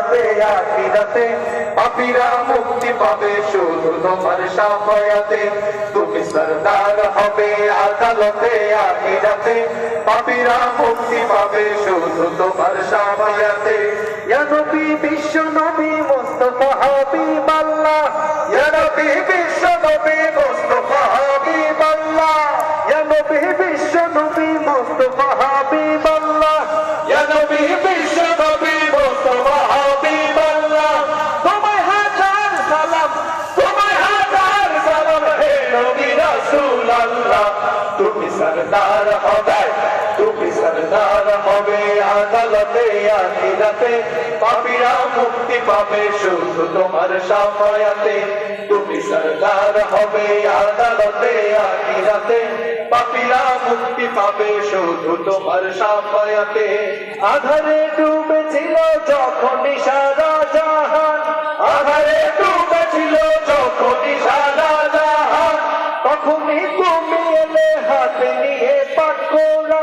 আখিরাতে পাপীরা মুক্তি পাবে শুধু তোমার শাফায়াতে তুমি সরদার হবে আদালতে আখিরাতে পাপীরা মুক্তি পাবে শুধু তোমার শাফায়াতে ইয়া নবী বিশ্ব নবী মুস্তাফা হাবিবাল্লাহ ইয়া নবী বিশ্ব নবী মুস্তাফা হাবিবাল্লাহ ইয়া নবী বিশ্ব নবী মুস্তাফা হাবিবাল্লাহ ইয়া নবী বিশ্ব নবী মুস্তাফা হাবিবাল্লাহ তোমায় হাজার সালাম হে নবী রাসূলুল্লাহ তুমি সরদার হবে আদালতে আখিরাতে পাপীরা মুক্তি পাবে শুধু তোমার শাফায়াতে তুমি সরদার হবে আদালতে আখিরাতে পাপীরা মুক্তি পাবে শুধু তোমার শাফায়াতে আধারে ডুবেছিল যখন সারা জাহান আধারে ডুবেছিল যখন সারা জাহান তখনই তুমি এলে হাতে নিয়ে পাক কোরআন